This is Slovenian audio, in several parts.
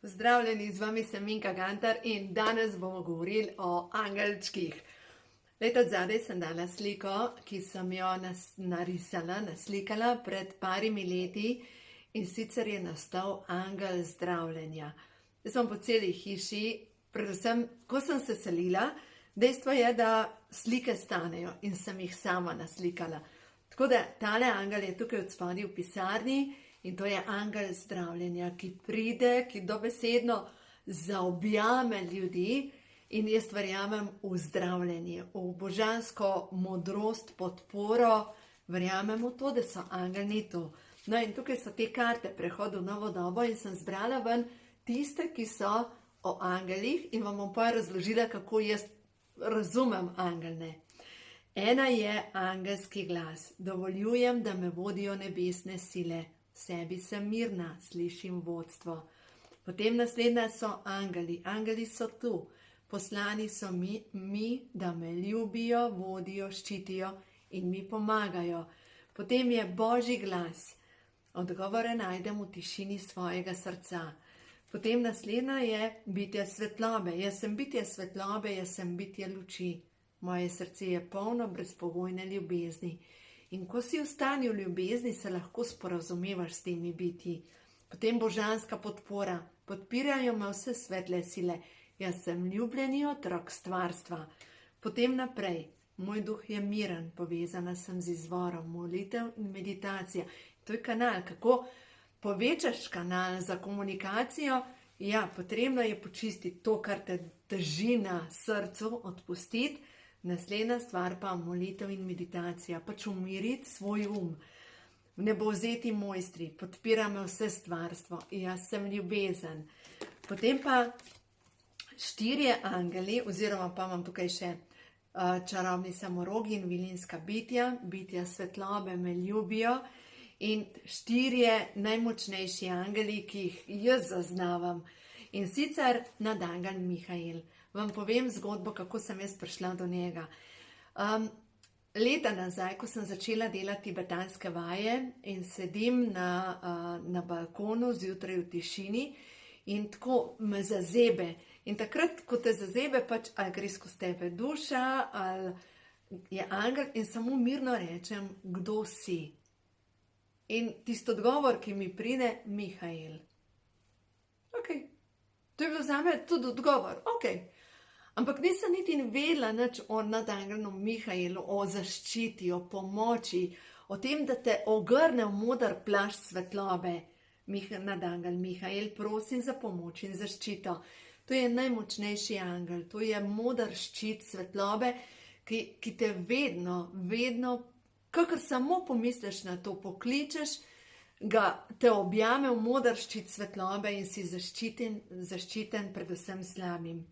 Pozdravljeni, z vami sem Minka Gantar in danes bomo govorili o angelčkih. Leta zadaj sem dala sliko, ki sem jo naslikala pred parimi leti in sicer je nastal angel zdravljenja. Jaz sem po celi hiši, predvsem, ko sem se selila, dejstvo je, da slike stanejo in sem jih sama naslikala. Tako da tale angel je tukaj od spodaj v pisarni. In to je angel zdravljenja, ki pride, ki dobesedno zaobjame ljudi in jaz verjamem v zdravljenje, v božansko modrost, podporo, verjamem v to, da so angeli tu. No in tukaj so te karte prehod v novo dobo in sem zbrala ven tiste, ki so o angelih in vam bom pa razložila, kako jaz razumem angelne. Ena je angelski glas, dovoljujem, da me vodijo nebesne sile. V sebi sem mirna, slišim vodstvo. Potem naslednja so angeli. Angeli so tu. Poslani so mi, da me ljubijo, vodijo, ščitijo in mi pomagajo. Potem je Božji glas. Odgovore najdem v tišini svojega srca. Potem naslednja je bitje svetlobe. Jaz sem bitje svetlobe, jaz sem bitje luči. Moje srce je polno brezpogojne ljubezni. In ko si v stanju ljubezni, se lahko sporazumevaš s temi bitji. Potem božanska podpora. Podpirajo me vse svetle sile. Jaz sem ljubljeni otrok stvarstva. Potem naprej. Moj duh je miren, povezana sem z izvorom, molitev in meditacija. To je kanal. Kako povečaš kanal za komunikacijo? Ja, potrebno je počistiti to, kar te drži na srcu, odpustiti. Naslednja stvar pa molitev in meditacija, pač umiriti svoj um. Nebovzeti mojstri, podpira me vse stvarstvo, jaz sem ljubezen. Potem pa 4 angeli, oziroma pa imam tukaj še čarobni samorogi in vilinska bitja, bitja svetlobe me ljubijo in 4 najmočnejši angeli, ki jih jaz zaznavam. In sicer nadangel Mihael. Vam povem zgodbo, kako sem jaz prišla do njega. Leta nazaj, ko sem začela delati tibetanske vaje in sedim na balkonu zjutraj v tišini in tako me zazebe. In takrat, ko te zazebe, pač ali gre skozi tebe duša, ali je angel in samo mirno rečem, kdo si. In tisto odgovor, ki mi pride, Mihael. Ok, to je bilo zame tudi odgovor, ok. Ampak nisem niti vedela nič o nadangelnu Mihaelu, o zaščiti, o pomoči, o tem, da te ogrne v moder plašč svetlobe. Nadangel Mihael, prosim za pomoč in zaščito. To je najmočnejši angel, to je moder ščit svetlobe, ki te vedno, kakor samo pomisliš na to, pokličeš, te objame v moder ščit svetlobe in si zaščiten pred vsem slabim.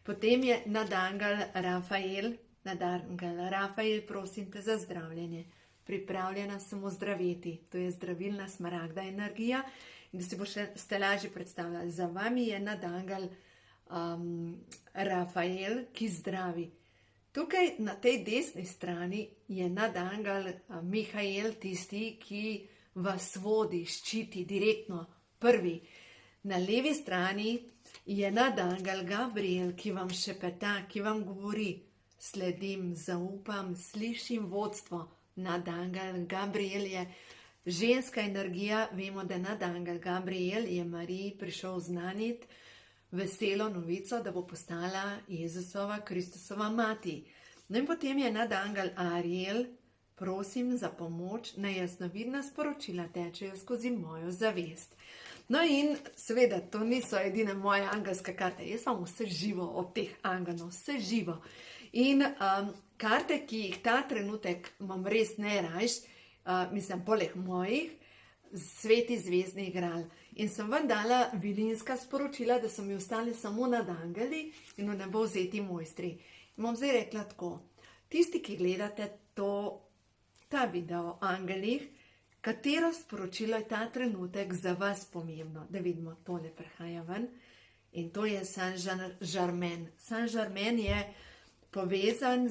Potem je nadangel Rafael. Nadangel Rafael, prosim te za zdravljenje. Pripravljena sem ozdraviti. To je zdravilna smaragda energija. In da si boste lažje predstavljali, za vami je nadangel Rafael, ki zdravi. Tukaj na tej desni strani je nadangel Mihael, tisti, ki vas vodi, ščiti direktno, prvi. Na levi strani je nadangel Gabriel, ki vam šepeta, ki vam govori. Sledim, zaupam, slišim vodstvo. Nadangel Gabriel je ženska energija. Vemo, da nadangel Gabriel je Mariji prišel znaniti veselo novico, da bo postala Jezusova, Kristusova mati. No in potem je nadangel Ariel, prosim za pomoč, naj jasnovidna sporočila tečejo skozi mojo zavest. No in seveda, to niso edine moje angelske karte, jaz vam vse živo od teh angelov, vse živo. In karte, ki jih ta trenutek imam res najrajš, mislim, poleg mojih, Sveti zvezdni igral. In sem vam dala vilinska sporočila, da so mi ostali samo nadangeli in v nebovzeti mojstri. In bom zdaj rekla tako, tisti, ki gledate ta video o angelih, katero sporočilo je ta trenutek za vas pomembno? Da vidimo, tole prihaja ven. In to je Saint-Germain. Saint-Germain je povezan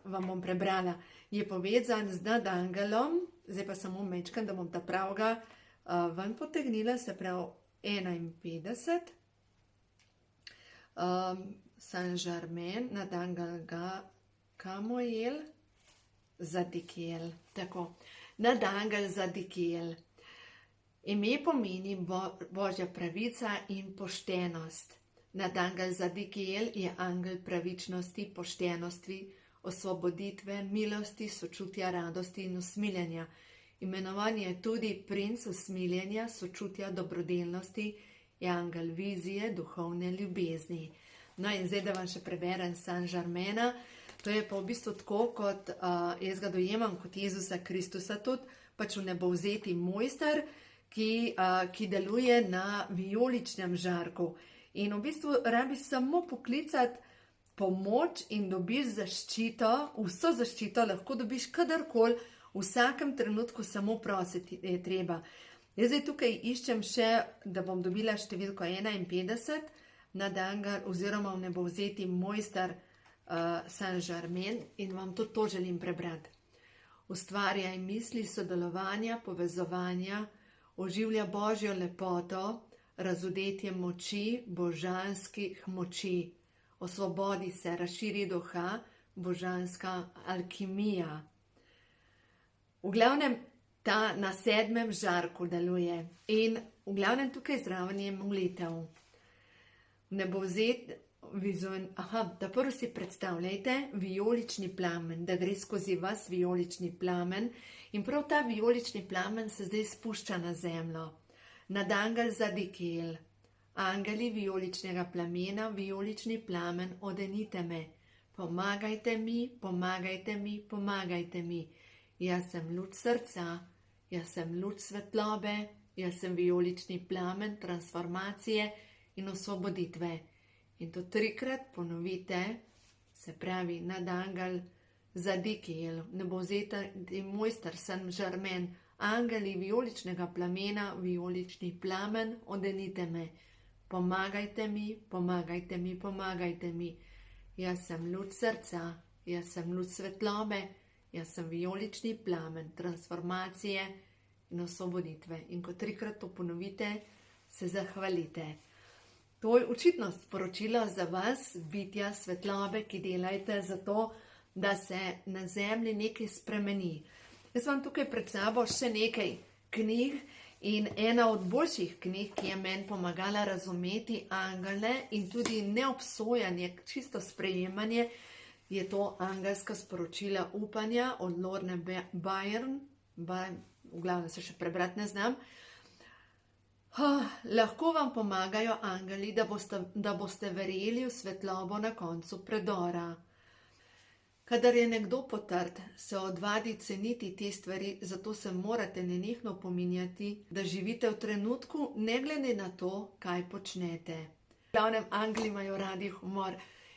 vam bom prebrala, je povezan z nadangelom, zdaj pa samo mečkam, da bom ta pravga ven potegnila, se pravi 51, Saint-Germain, Nadangel Gamoel, Zadikiel. Tako, Nadangel Zadikiel. Ime pomeni Božja pravica in poštenost. Nadangel Zadikiel je angel pravičnosti, poštenosti, osvoboditve, milosti, sočutja, radosti in usmiljenja. Imenovan je tudi princ usmiljenja, sočutja, dobrodelnosti, je angel vizije, duhovne ljubezni. No in zdaj, da vam še preberem Saint-Germaina, to je pa v bistvu tako, kot jaz ga dojemam kot Jezusa Kristusa tudi, pač v nebovzeti mojster, ki deluje na vijoličnem žarku. In v bistvu rabi samo poklicati pomoč in dobiš zaščito, vso zaščito lahko dobiš kadarkoli, v vsakem trenutku samo prositi je treba. Jaz zdaj tukaj iščem še, da bom dobila številko 51, Nadangel oziroma v nebovzeti mojster Saint-Germain in vam tudi to želim prebrati. Ustvarjaj misli sodelovanja, povezovanja, oživlja Božjo lepoto, razodetje moči, božanskih moči. Osvobodi se, razširi duha, božanska alkimija. V glavnem ta na 7. žarku deluje in v glavnem tukaj zraven je molitev. Da prvo si predstavljajte vijolični plamen, da gre skozi vas vijolični plamen in prav ta vijolični plamen se zdaj spušča na zemljo. Nadangel Zadikiel, angeli vijoličnega plamena, vijolični plamen, odenite me. Pomagajte mi, pomagajte mi, pomagajte mi. Jaz sem luč srca, jaz sem luč svetlobe, jaz sem vijolični plamen transformacije in osvoboditve. In to 3-krat ponovite, se pravi Nadangel Zadikiel, nebovzeti mojster Saint-Germain, angeli vijoličnega plamena, vijolični plamen, odenite me. Pomagajte mi, pomagajte mi, pomagajte mi. Jaz sem luč srca, jaz sem luč svetlobe, jaz sem vijolični plamen transformacije in osvoboditve. In ko 3-krat to ponovite, se zahvalite. To je očitno sporočilo za vas, bitja svetlobe, ki delajte za to, da se na zemlji nekaj spremeni. Jaz vam tukaj pred sabo še nekaj knjig in ena od boljših knjig, ki je meni pomagala razumeti angele in tudi neobsojanje, čisto sprejemanje, je to Angelska sporočila upanja od Lorne Byrne, v glavnem se še prebrati ne znam. Lahko vam pomagajo angeli, da boste verjeli v svetlobo na koncu predora. Kadar je nekdo potrt, se odvadi ceniti te stvari, zato se morate nenehno pominjati, da živite v trenutku, ne glede na to, kaj počnete. V glavnem, angeli imajo radi humor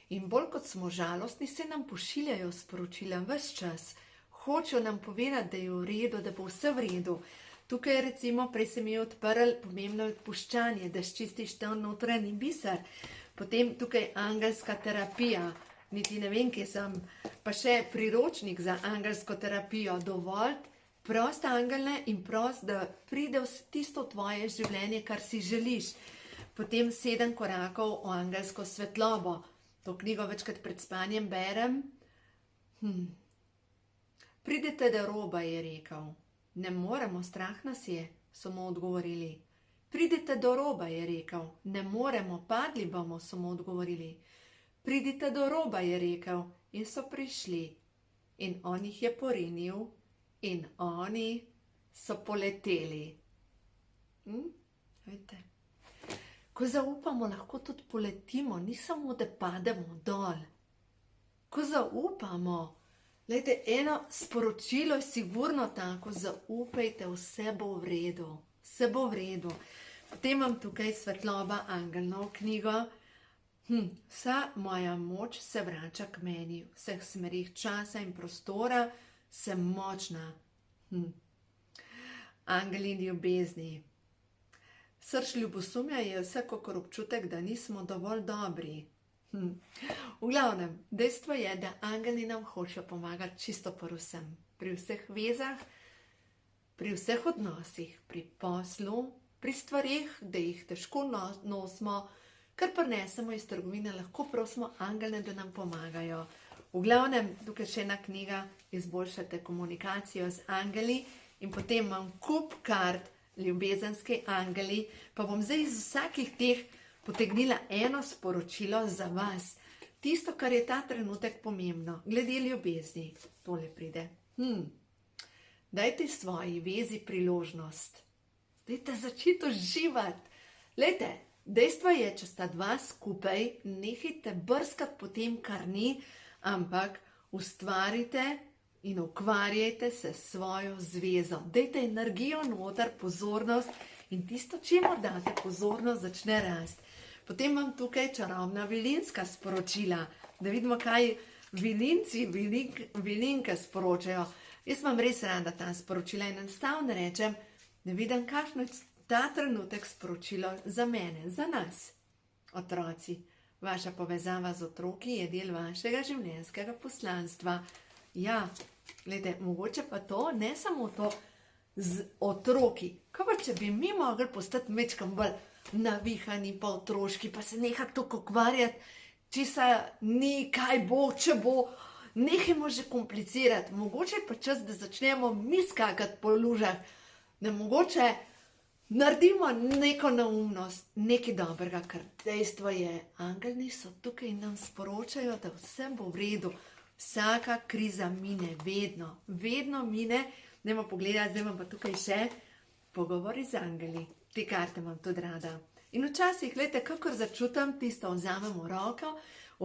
in bolj kot smo žalostni, se nam pošiljajo sporočila ves čas. Hočejo nam povedati, da je v redu, da bo vse v redu. Tukaj recimo, prej se mi je odprl, pomembno je odpuščanje, da sčistiš ta notranji biser. Potem tukaj angelska terapija, niti ne vem, kje sem, pa še priročnik za angelsko terapijo. Dovolj prost angele in prost, da pride v tisto tvoje življenje, kar si želiš. Potem 7 korakov o angelsko svetlobo. To knjigo večkrat pred spanjem berem. Pridite do roba, je rekel. Ne moremo, strah nas je, so mu odgovorili. Pridite do roba, je rekel. Ne moremo, padli bomo, so mu odgovorili. Pridite do roba, je rekel, in so prišli. In on jih je porinil in oni so poleteli. Veste, ko zaupamo, lahko tudi poletimo, ni samo, da pademo dol. Ko zaupamo, glejte, eno sporočilo je sigurno tako, zaupajte, vse bo v redu, vse bo v redu. Potem imam tukaj Svetloba angelno knjigo. Vsa moja moč se vrača k meni, v vseh smerih časa in prostora sem močna. Angeli ljubezni. Srž ljubosumja je vsekakor občutek, da nismo dovolj dobri. V glavnem, dejstvo je, da angeli nam hočejo pomagati čisto pri vsem. Pri vseh vezah, pri vseh odnosih, pri poslu, pri stvarih, da jih težko nosimo, kar prinesemo iz trgovine, lahko prosimo angele, da nam pomagajo. V glavnem, tukaj še ena knjiga, Izboljšate komunikacijo z angeli, in potem imam kup kart, Ljubezenski angeli, pa bom zdaj iz vsakih teh potegnila eno sporočilo za vas. Tisto, kar je ta trenutek pomembno, glede ljubezni, tole pride. Dajte svoji vezi priložnost. Dajte začeti uživati. Lejte, dejstvo je, če sta dva skupaj, nehajte brskati po tem, kar ni, ampak ustvarite in ukvarjajte se s svojo zvezo. Dajte energijo noter, pozornost, in tisto, čemur date pozornost, začne rasti. Potem imam tukaj čarobna vilinska sporočila, da vidimo, kaj vilinci, vilinke sporočajo. Jaz imam res rada ta sporočila in enostavno rečem, da vidim, kakšno je ta trenutek sporočilo za mene, za nas. Otroci, vaša povezava z otroki je del vašega življenjskega poslanstva. Ja, gledajte, mogoče pa to, ne samo to z otroki. Kaj pa, če bi mi mogli postati mečkam bolj navihani pa otroški, pa se nehati toliko ukvarjati, česa ni, kaj bo, če bo, nehajmo že komplicirati. Mogoče pa čas, da začnemo mi skakati po lužah, da mogoče naredimo neko neumnost, nekaj dobrega, ker dejstvo je, angeli so tukaj in nam sporočajo, da vse bo v redu. Vsaka kriza mine, vedno mine. Dajmo pogledati, zdaj imam pa tukaj še pogovori z angeli. Te karte imam tudi rada. In včasih, gledajte, kakor začutam, tisto vzamem v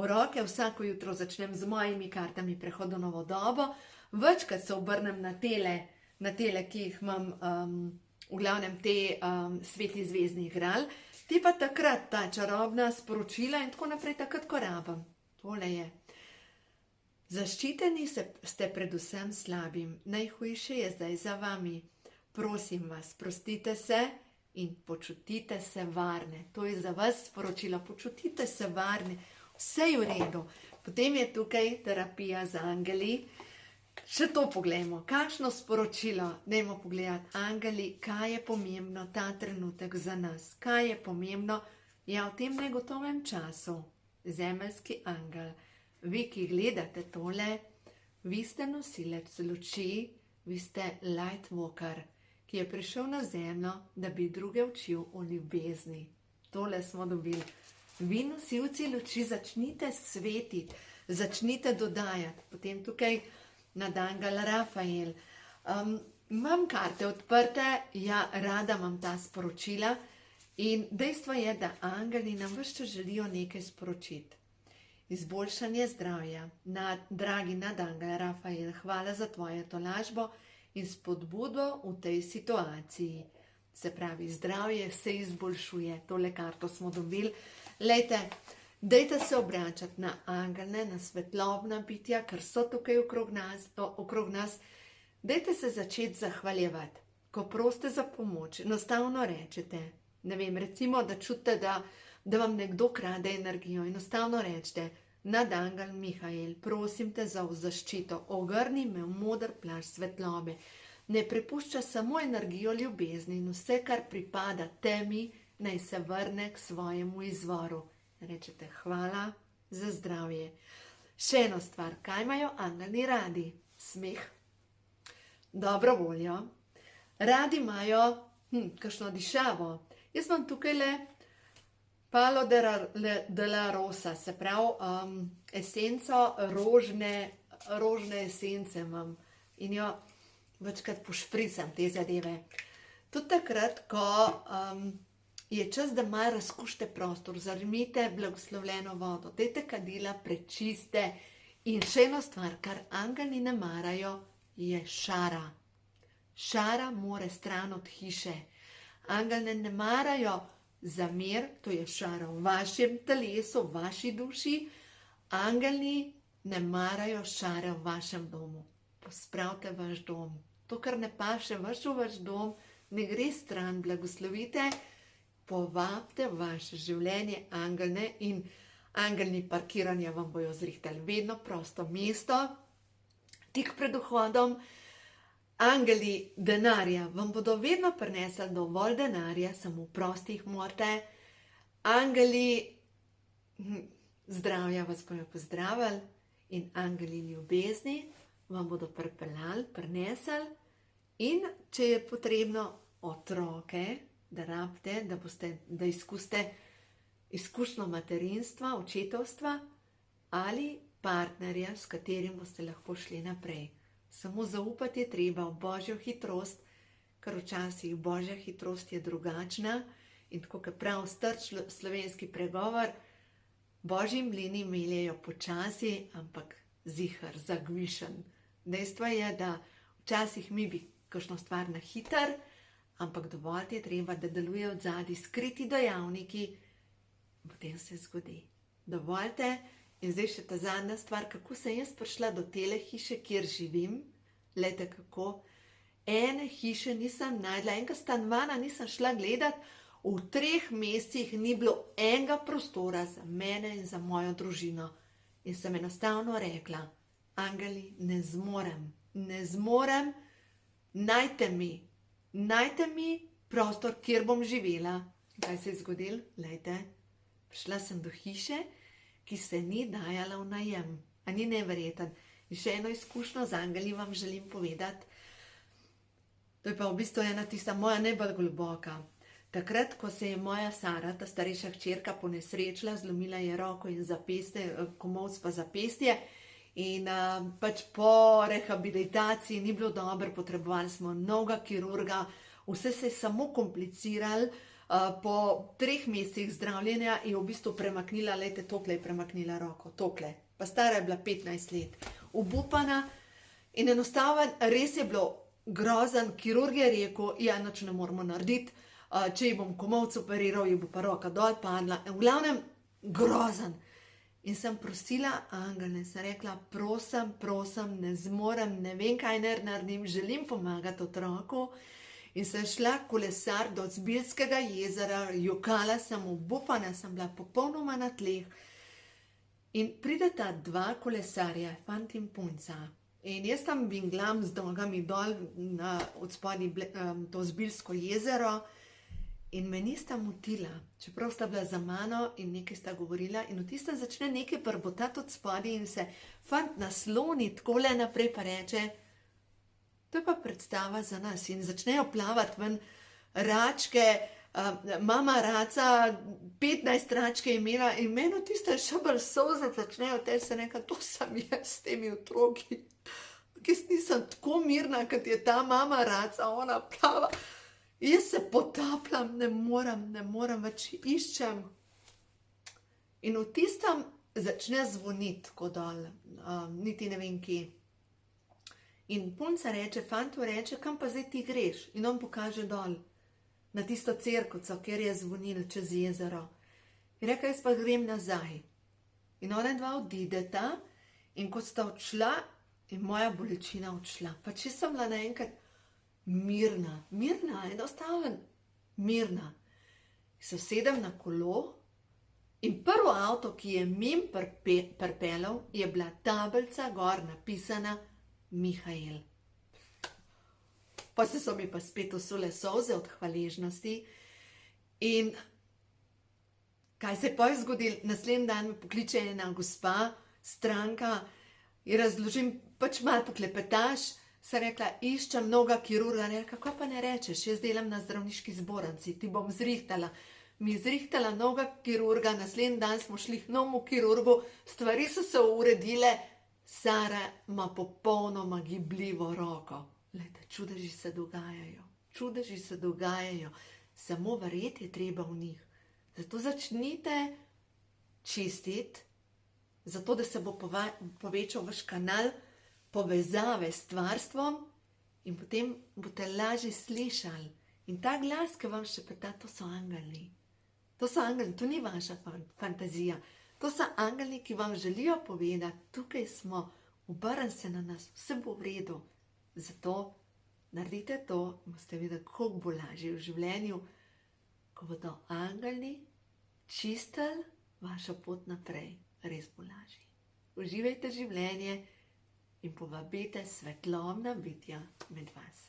roke, vsako jutro začnem z mojimi kartami Prehod v novo dobo, večkrat se obrnem na tele, ki jih imam, v glavnem te Sveti zvezdni igral, te pa takrat ta čarobna sporočila in tako naprej, takrat, ko rabim. Tole je. Zaščiteni ste predvsem slabim, najhujše je zdaj za vami. Prosim vas, sprostite se in počutite se varne. To je za vas sporočilo, počutite se varne, vse je v redu. Potem je tukaj terapija z angeli. Še to poglejmo, kakšno sporočilo, dajmo pogledati, angeli, kaj je pomembno ta trenutek za nas, kaj je pomembno, ja, v tem negotovem času. Zemeljski angel, vi, ki gledate tole, vi ste nosilec luči, vi ste light walker, ki je prišel na zemljo, da bi druge učil o ljubezni. Tole smo dobili. Vi, nosilci luči, začnite svetiti, začnite dodajati. Potem tukaj nadangel Rafael. Imam karte odprte, ja, rada imam ta sporočila in dejstvo je, da angeli nam ves čas želijo nekaj sporočiti. Izboljšanje zdravja. Dragi nadangel Rafael, hvala za tvojo tolažbo in spodbudo v tej situaciji. Se pravi, zdravje se izboljšuje. Tole karto smo dobili. Lejte, dajte se obračati na angele, na svetlobna bitja, ker so tukaj okrog nas. Dajte se začeti zahvaljevati. Ko prosite za pomoč, enostavno rečete, ne vem, recimo, da čutite, da vam nekdo krade energijo, enostavno rečete, nadangel Mihael, prosim te za zaščito, ogrni me v moder plašč svetlobe, ne prepušča samo energijo ljubezni in vse, kar pripada temi, naj se vrne k svojemu izvoru. Rečete hvala za zdravje. Še eno stvar, kaj imajo angeli radi? Smeh, dobro voljo, radi imajo kakšno dišavo. Jaz imam tukaj le Palo de la Rosa, se pravi esenco rožne esence imam in jo večkrat pošpricam te zadeve. Tudi takrat, ko je čas, da malo razkušite prostor, vzemite blagoslovljeno vodo, dajte kadila, prečiste in še eno stvar, kar angeli ne marajo, je šara. Šara more stran od hiše. Angeli ne marajo zamer, to je šara v vašem telesu, v vaši duši. Angeli ne marajo šare v vašem domu. Pospravite vaš dom. To, kar ne paše v vaš dom, ne gre stran, blagoslovite, povabite v vaše življenje angele in angelni parkiranja vam bojo zrihtali vedno prosto mesto, tik pred vhodom. angeli denarja vam bodo vedno prinesli dovolj denarja, samo prosti jih morate. Angeli zdravja vas bojo pozdravili in angeli ljubezni vam bodo pripeljali, prinesli. In če je potrebno otroke, da rabite, da izkusite izkušnjo materinstva, očetovstva ali partnerja, s katerim boste lahko šli naprej. Samo zaupati je treba v Božjo hitrost, ker včasih Božja hitrost je drugačna in tako kot prav star slovenski pregovor, Božji mlini meljejo počasi, ampak ziher, zagvišen. Dejstvo je, da včasih mi bi kakšno stvar na hiter, ampak dovolj je treba, da deluje od zadaj skriti dejavniki, potem se zgodi. Dovoljte. In zdaj še ta zadnja stvar, kako sem jaz prišla do tele hiše, kjer živim. Glejte kako, ene hiše nisem najdla, enega stanovanja nisem šla gledat, v 3 mesecih ni bilo enega prostora za mene in za mojo družino. In sem enostavno rekla, angeli, ne zmorem, najte mi prostor, kjer bom živela. Kaj se je zgodilo? Glejte, prišla sem do hiše, ki se ni dajala v najem. A ni neverjeten? In še eno izkušnjo z angeli vam želim povedati. To je pa v bistvu ena tista moja najbolj globoka. Takrat, ko se je moja Sara, ta starejša hčerka, ponesrečila, zlomila je roko in zapestje, komolc pa zapestje. In pač po rehabilitaciji ni bilo dobro, potrebovali smo novega kirurga, vse se je samo kompliciralo. Po 3 mesecih zdravljenja je v bistvu premaknila, lejte, tokle je premaknila roko, tokle. Pa stara je bila 15 let, obupana in enostavno res je bilo grozen. Kirurg je rekel, ja, nič ne moramo narediti, če ji bom komolc operiral, ji bo pa roka dol padla. V glavnem, grozen. In sem prosila angele, sem rekla, prosim, ne zmorem, ne vem, kaj naredim, želim pomagati otroku. In sem šla kolesar do Zbiljskega jezera, jokala sem, obupana sem bila, popolnoma na tleh. In prideta 2 kolesarja, fant in punca. In jaz tam binglam z nogami dol od spodaj to Zbiljsko jezero in me nista motila, čeprav sta bila za mano in nekaj sta govorila. In v tistem začne nekaj brbotati od spodaj in se fant nasloni takole naprej pa reče, to je pa predstava za nas. In začnejo plavati ven račke, mama raca, 15 račke je imela in meni tiste šabr solze začnejo teči, se neka, to sem jaz s temi otroki. Jaz nisem tako mirna, kot je ta mama raca, ona plava. Jaz se potapljam, ne morem več, iščem. In v tistem začne zvoniti tako dol, niti ne vem kje. In punca reče, fantu reče, kam pa zdaj ti greš? In on pokaže dol, na tisto cerkvico, kjer je zvonil čez jezero. In reka, jaz pa grem nazaj. In ona 2 odideta in ko sta odšla, je moja bolečina odšla. Pa če sem bila naenkrat mirna, enostavno mirna. Se usedem na kolo in prvo avto, ki je mim pripeljal, je bila tablica gor napisana Mihael. Pa so mi pa spet usule solze od hvaležnosti. In kaj se je pa zgodilo? Naslednji dan me pokliče ena gospa, stranka, in razložim, pač malo poklepetaš, sem rekla, iščem novega kirurga. Rekla, kako pa ne rečeš, jaz delam na zdravniški zbornici, ti bom zrihtala. Mi zrihtala novega kirurga, naslednji dan smo šli k novemu kirurgu, stvari so se uredile, Sara ima popolnoma gibljivo roko. Glejte, čudeži se dogajajo, samo verjeti je treba v njih. Zato začnite čistiti, zato da se bo povečal vaš kanal povezave s stvarstvom in potem boste lažje slišali. In ta glas, ki vam šepeta, to so angeli. To ni vaša fantazija. To so angeli, ki vam želijo povedati, tukaj smo, obrni se na nas, vse bo v redu. Zato naredite to in boste videli, kako bo lažje v življenju, ko bodo angeli čistili vašo pot naprej. Res bo lažje. Uživajte življenje in povabite svetlobna bitja med vas.